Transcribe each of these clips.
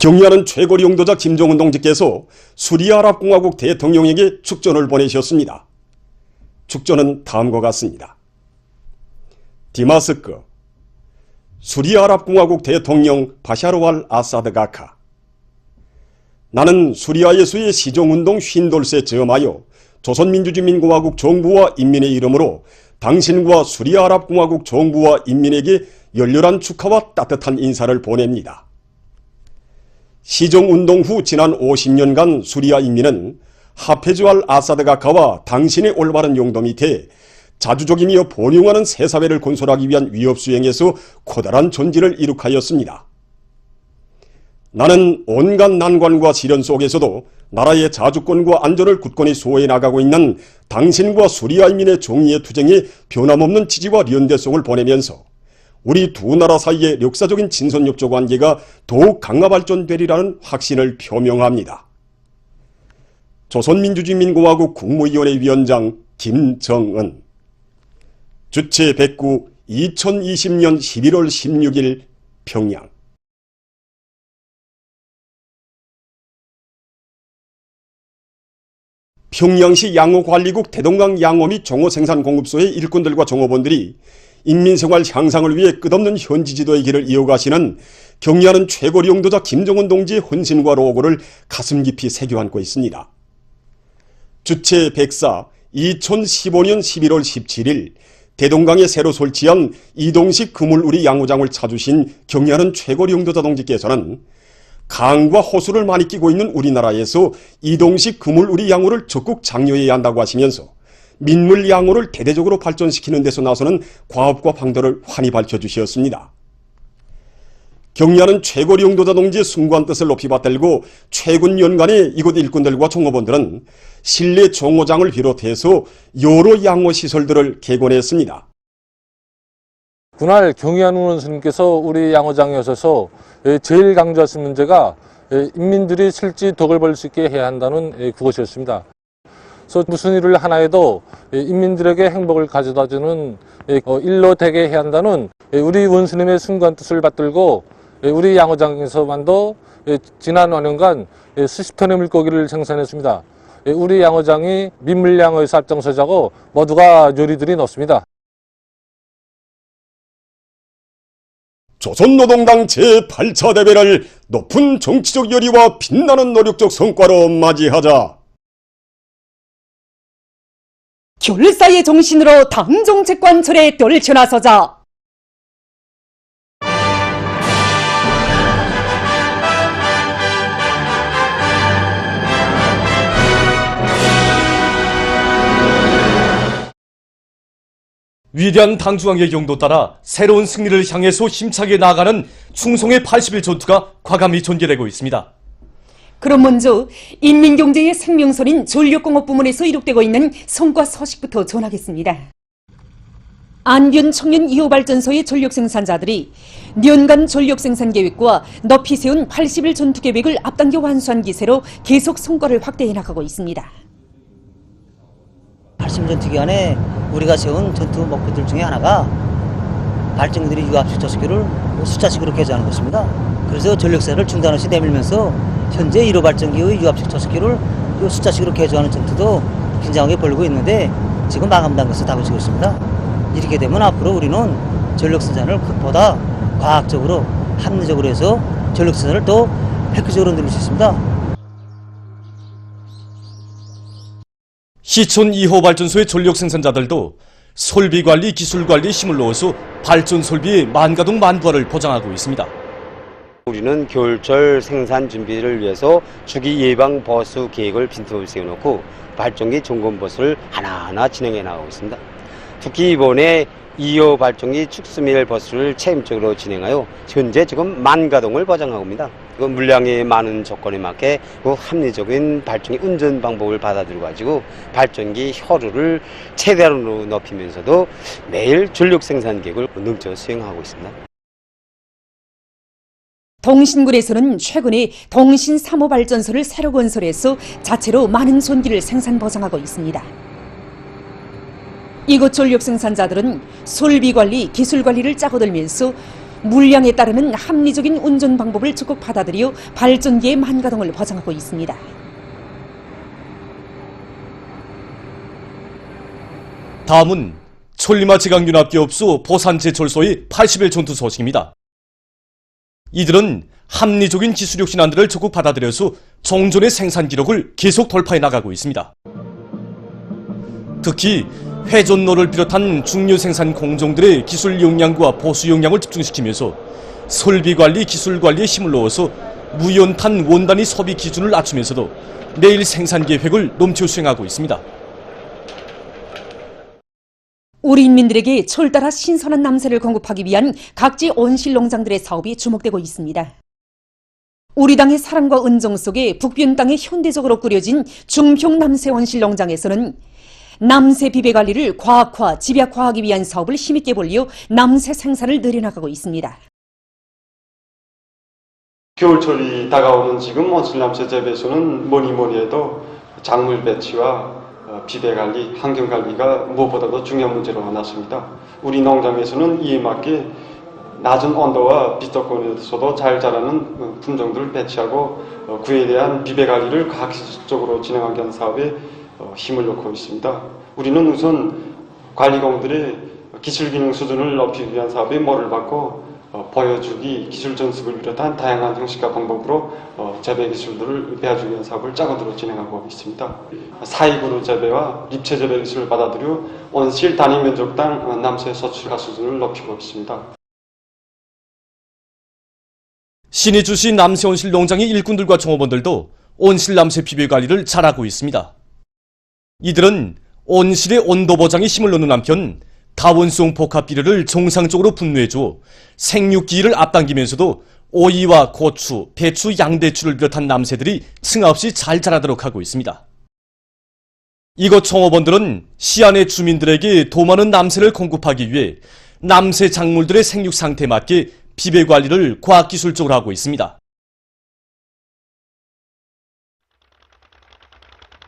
경리하는 최고리 용도자 김정은 동지께서 수리아랍공화국 대통령에게 축전을 보내셨습니다. 축전은 다음과 같습니다. 디마스크, 수리아랍공화국 대통령 바샤르 알 아사드 가카. 나는 수리아에서의 시종운동 50돌세 점하여 조선민주주의민공화국 정부와 인민의 이름으로 당신과 수리아랍공화국 정부와 인민에게 열렬한 축하와 따뜻한 인사를 보냅니다. 시종운동 후 지난 50년간 수리아 인민은 하페즈 알 아사드 가카와 당신의 올바른 용도 밑에 자주적이며 번영하는 새 사회를 건설하기 위한 위협 수행에서 커다란 전진을 이룩하였습니다. 나는 온갖 난관과 시련 속에서도 나라의 자주권과 안전을 굳건히 수호해 나가고 있는 당신과 수리아 인민의 정의의 투쟁에 변함없는 지지와 연대성을 보내면서 우리 두 나라 사이의 역사적인 친선협조 관계가 더욱 강화 발전되리라는 확신을 표명합니다. 조선민주주의민공화국 국무위원회 위원장 김정은. 주체 109 2020년 11월 16일 평양. 평양시 양호관리국 대동강 양호 및 종어생산공급소의 일꾼들과 종업원들이 인민생활 향상을 위해 끝없는 현지 지도의 길을 이어가시는 경리하는 최고리 용도자 김정은 동지의 헌신과 로고를 가슴 깊이 새겨안고 있습니다. 주체 104 2015년 11월 17일 대동강에 새로 설치한 이동식 그물우리 양호장을 찾으신 경리하는 최고리 용도자 동지께서는 강과 호수를 많이 끼고 있는 우리나라에서 이동식 그물우리 양호를 적극 장려해야 한다고 하시면서 민물 양호를 대대적으로 발전시키는 데서 나서는 과업과 방도를 환히 밝혀주셨습니다. 경리하는 최고리 용도자 동지의 숭고한 뜻을 높이 받들고 최근 연간에 이곳 일꾼들과 종업원들은 실내 종호장을 비롯해서 여러 양호시설들을 개관했습니다. 그날 경희안 의원님께서 우리 양호장에 오셔서 제일 강조하신 문제가 인민들이 실제 덕을 벌 수 있게 해야 한다는 그것이었습니다. 그래서 무슨 일을 하나 해도 인민들에게 행복을 가져다주는 일로 되게 해야 한다는 우리 원수님의 숭고한 뜻을 받들고 우리 양호장에서만도 지난 5년간 수십 톤의 물고기를 생산했습니다. 우리 양호장이 민물양호에서 앞장서자고 모두가 요리들이 넣습니다. 조선노동당 제8차 대회를 높은 정치적 열의와 빛나는 노력적 성과로 맞이하자. 결사의 정신으로 당 정책 관철에 떨쳐나서자. 위대한 당중앙의 용도 따라 새로운 승리를 향해서 힘차게 나아가는 충성의 80일 전투가 과감히 전개되고 있습니다. 그럼 먼저 인민경제의 생명선인 전력공업 부문에서 이룩되고 있는 성과 소식부터 전하겠습니다. 안변 청년 2호 발전소의 전력 생산자들이 년간 전력 생산 계획과 높이 세운 80일 전투 계획을 앞당겨 완수한 기세로 계속 성과를 확대해 나가고 있습니다. 80일 전투 기간에 우리가 세운 전투 목표들 중에 하나가 발전기들이 유압식 저수기를 숫자식으로 개조하는 것입니다. 그래서 전력세를 중단 없이 내밀면서 현재 1호 발전기의 유압식 저수기를 숫자식으로 개조하는 전투도 긴장하게 벌이고 있는데 지금 마감 단계에서 다루고 있습니다. 이렇게 되면 앞으로 우리는 전력 생산을 그보다 과학적으로 합리적으로 해서 전력 생산을 더 획기적으로 늘릴 수 있습니다. 시촌 2호 발전소의 전력 생산자들도 설비관리, 기술관리에 힘을 넣어서 발전 설비의 만가동 만부화를 보장하고 있습니다. 우리는 겨울철 생산 준비를 위해서 주기 예방 보수 계획을 빈틈없이 세워놓고 발전기 점검 보수를 하나하나 진행해 나가고 있습니다. 특히 이번에 2호 발전기 축수밀 보수를 체험적으로 진행하여 현재 지금 만가동을 보장하고 있습니다. 그 물량의 많은 조건에 맞게 그 합리적인 발전기 운전 방법을 받아들여 가지고 발전기 효율을 최대한으로 높이면서도 매일 전력 생산 계획을 능적으로 수행하고 있습니다. 동신군에서는 최근에 동신 3호 발전소를 새로 건설해서 자체로 많은 전기를 생산 보장하고 있습니다. 이곳 전력 생산자들은 설비 관리, 기술 관리를 짜고들면서 물량에 따르는 합리적인 운전 방법을 적극 받아들여 발전기의 만가동을 보장하고 있습니다. 다음은 천리마 제강윤합기업소 보산제철소의 80일 전투 소식입니다. 이들은 합리적인 기술 혁신안들을 적극 받아들여서 정전의 생산 기록을 계속 돌파해 나가고 있습니다. 특히 회전로를 비롯한 중요 생산 공정들의 기술 역량과 보수 역량을 집중시키면서 설비 관리, 기술 관리에 힘을 넣어서 무연탄 원단위 소비 기준을 낮추면서도 내일 생산 계획을 넘쳐 수행하고 있습니다. 우리 인민들에게 철 따라 신선한 남새를 공급하기 위한 각지 온실 농장들의 사업이 주목되고 있습니다. 우리 당의 사랑과 은정 속에 북변 땅에 현대적으로 꾸려진 중평 남새 온실 농장에서는 남새 비배 관리를 과학화, 집약화하기 위한 사업을 힘있게 벌려 남새 생산을 늘려나가고 있습니다. 겨울철이 다가오는 지금 온실남새 재배에서는 뭐니 해도 작물 배치와 비배관리, 환경관리가 무엇보다도 중요한 문제로 나왔습니다. 우리 농장에서는 이에 맞게 낮은 온도와 빛 조건에서도 잘 자라는 품종들을 배치하고 그에 대한 비배관리를 과학기술적으로 진행하기 위한 사업에 힘을 놓고 있습니다. 우리는 우선 관리공들의 기술기능 수준을 높이기 위한 사업에 모를 받고 보여주기, 기술 전습을 비롯한 다양한 형식과 방법으로 재배 기술들을 배워주기 위한 사업을 짜고들어 진행하고 있습니다. 사익으로 재배와 립체 재배 기술을 받아들여 온실 단위 면적당 남새 소출가 수준을 높이고 있습니다. 신이 주신 남새 온실 농장의 일꾼들과 종업원들도 온실 남새 비배 관리를 잘하고 있습니다. 이들은 온실의 온도 보장에 힘을 넣는 한편 다원성 복합 비료를 정상적으로 분무해줘 생육기를 앞당기면서도 오이와 고추, 배추, 양배추를 비롯한 남새들이 승하 없이 잘 자라도록 하고 있습니다. 이곳 종업원들은 시안의 주민들에게 더 많은 남새를 공급하기 위해 남새 작물들의 생육 상태에 맞게 비배 관리를 과학기술적으로 하고 있습니다.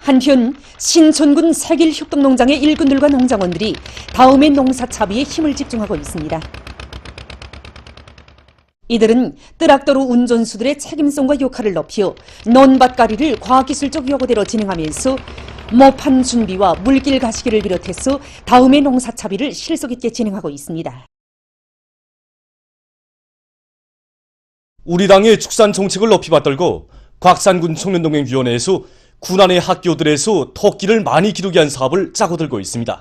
한편 신촌군 세길협동농장의 일꾼들과 농장원들이 다음의 농사 차비에 힘을 집중하고 있습니다. 이들은 뜨락더루 운전수들의 책임성과 역할을 높여 논밭가리를 과학기술적 요구대로 진행하면서 모판 준비와 물길 가시기를 비롯해서 다음의 농사 차비를 실속 있게 진행하고 있습니다. 우리 당의 축산 정책을 높이 받들고 곽산군 청년동맹위원회에서 군안의 학교들에서 토끼를 많이 기르게 한 사업을 짜고 들고 있습니다.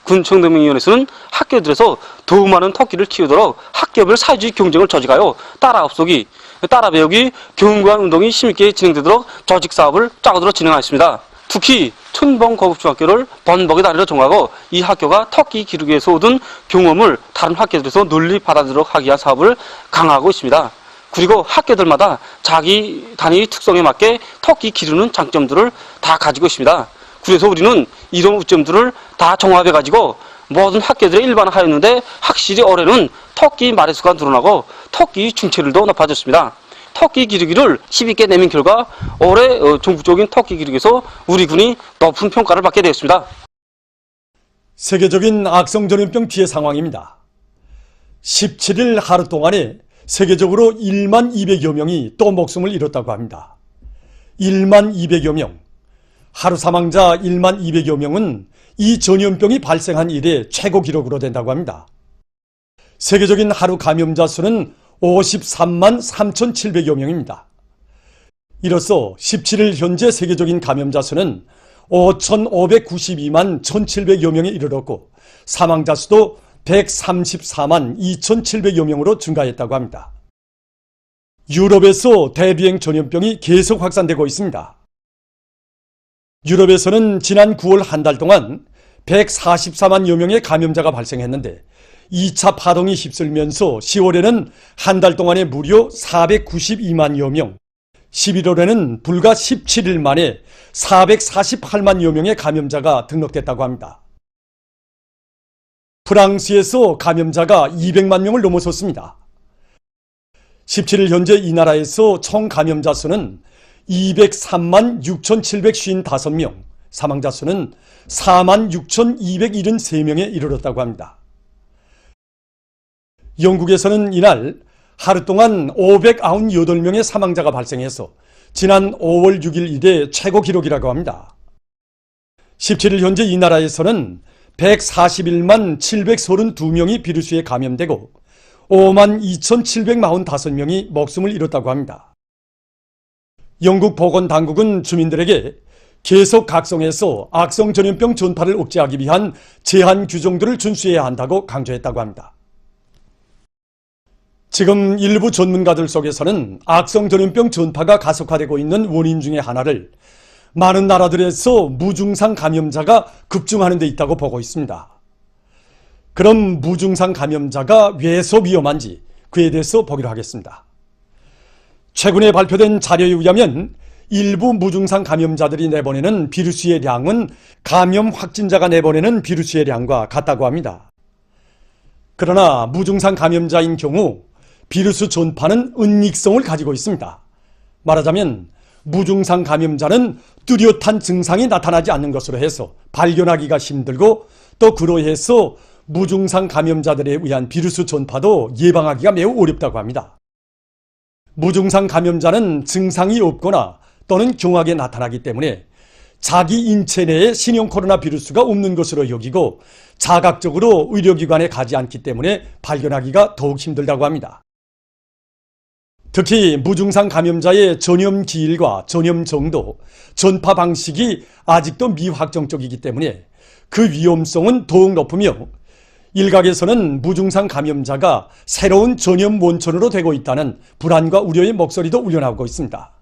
군청동맹위원회에서는 학교들에서 더 많은 토끼를 키우도록 학교별 사회주의 경쟁을 조직하여 따라 앞서기, 따라 배우기, 경구한 운동이 힘있게 진행되도록 조직 사업을 짜고 들어 진행하였습니다. 특히 춘봉고급중학교를 번복의 다리로 정하고 이 학교가 토끼 기르기에서 얻은 경험을 다른 학교들에서 널리 받아들이도록 하기 위한 사업을 강화하고 있습니다. 그리고 학교들마다 자기 단위 특성에 맞게 토끼 기르는 장점들을 다 가지고 있습니다. 그래서 우리는 이런 우점들을 다 종합해가지고 모든 학교들에 일반화하였는데 확실히 올해는 토끼 마리수가 늘어나고 토끼 중체율도 높아졌습니다. 토끼 기르기를 힘있게 내민 결과 올해 전국적인 토끼 기르기에서 우리 군이 높은 평가를 받게 되었습니다. 세계적인 악성 전염병 피해 상황입니다. 17일 하루 동안에 세계적으로 1만 200여 명이 또 목숨을 잃었다고 합니다. 1만 200여 명. 하루 사망자 1만 200여 명은 이 전염병이 발생한 이래 최고 기록으로 된다고 합니다. 세계적인 하루 감염자 수는 53만 3,700여 명입니다. 이로써 17일 현재 세계적인 감염자 수는 5,592만 1,700여 명에 이르렀고 사망자 수도 134만 2,700여 명으로 증가했다고 합니다. 유럽에서 대류행 전염병이 계속 확산되고 있습니다. 유럽에서는 지난 9월 한 달 동안 144만여 명의 감염자가 발생했는데 2차 파동이 휩쓸면서 10월에는 한 달 동안에 무려 492만여 명, 11월에는 불과 17일 만에 448만여 명의 감염자가 등록됐다고 합니다. 프랑스에서 감염자가 200만 명을 넘어섰습니다. 17일 현재 이 나라에서 총 감염자 수는 203만 6,755명, 사망자 수는 4만 6,273명에 이르렀다고 합니다. 영국에서는 이날 하루 동안 598명의 사망자가 발생해서 지난 5월 6일 이래 최고 기록이라고 합니다. 17일 현재 이 나라에서는 141만 732명이 비루스에 감염되고 5만 2,745명이 목숨을 잃었다고 합니다. 영국 보건당국은 주민들에게 계속 각성해서 악성 전염병 전파를 억제하기 위한 제한 규정들을 준수해야 한다고 강조했다고 합니다. 지금 일부 전문가들 속에서는 악성 전염병 전파가 가속화되고 있는 원인 중에 하나를 많은 나라들에서 무증상 감염자가 급증하는 데 있다고 보고 있습니다. 그럼 무증상 감염자가 왜서 위험한지 그에 대해서 보기로 하겠습니다. 최근에 발표된 자료에 의하면 일부 무증상 감염자들이 내보내는 비루스의 양은 감염 확진자가 내보내는 비루스의 양과 같다고 합니다. 그러나 무증상 감염자인 경우 비루스 전파는 은닉성을 가지고 있습니다. 말하자면 무증상 감염자는 뚜렷한 증상이 나타나지 않는 것으로 해서 발견하기가 힘들고 또 그로해서 무증상 감염자들에 의한 비루스 전파도 예방하기가 매우 어렵다고 합니다. 무증상 감염자는 증상이 없거나 또는 경하게 나타나기 때문에 자기 인체 내에 신형 코로나 비루스가 없는 것으로 여기고 자각적으로 의료기관에 가지 않기 때문에 발견하기가 더욱 힘들다고 합니다. 특히 무증상 감염자의 전염 기일과 전염 정도, 전파 방식이 아직도 미확정적이기 때문에 그 위험성은 더욱 높으며 일각에서는 무증상 감염자가 새로운 전염 원천으로 되고 있다는 불안과 우려의 목소리도 울려나오고 있습니다.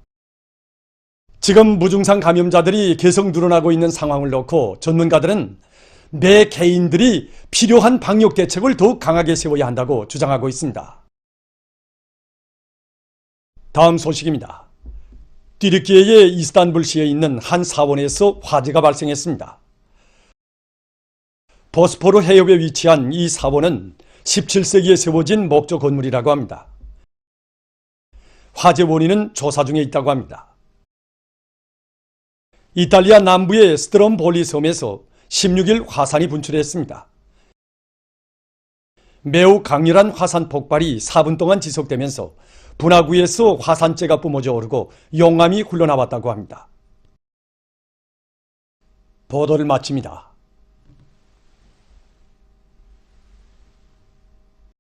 지금 무증상 감염자들이 계속 늘어나고 있는 상황을 놓고 전문가들은 매 개인들이 필요한 방역 대책을 더욱 강하게 세워야 한다고 주장하고 있습니다. 다음 소식입니다. 튀르키예의 이스탄불시에 있는 한 사원에서 화재가 발생했습니다. 보스포르 해협에 위치한 이 사원은 17세기에 세워진 목조 건물이라고 합니다. 화재 원인은 조사 중에 있다고 합니다. 이탈리아 남부의 스트롬볼리 섬에서 16일 화산이 분출했습니다. 매우 강렬한 화산 폭발이 4분 동안 지속되면서 분화구에서 화산재가 뿜어져 오르고 용암이 흘러나왔다고 합니다. 보도를 마칩니다.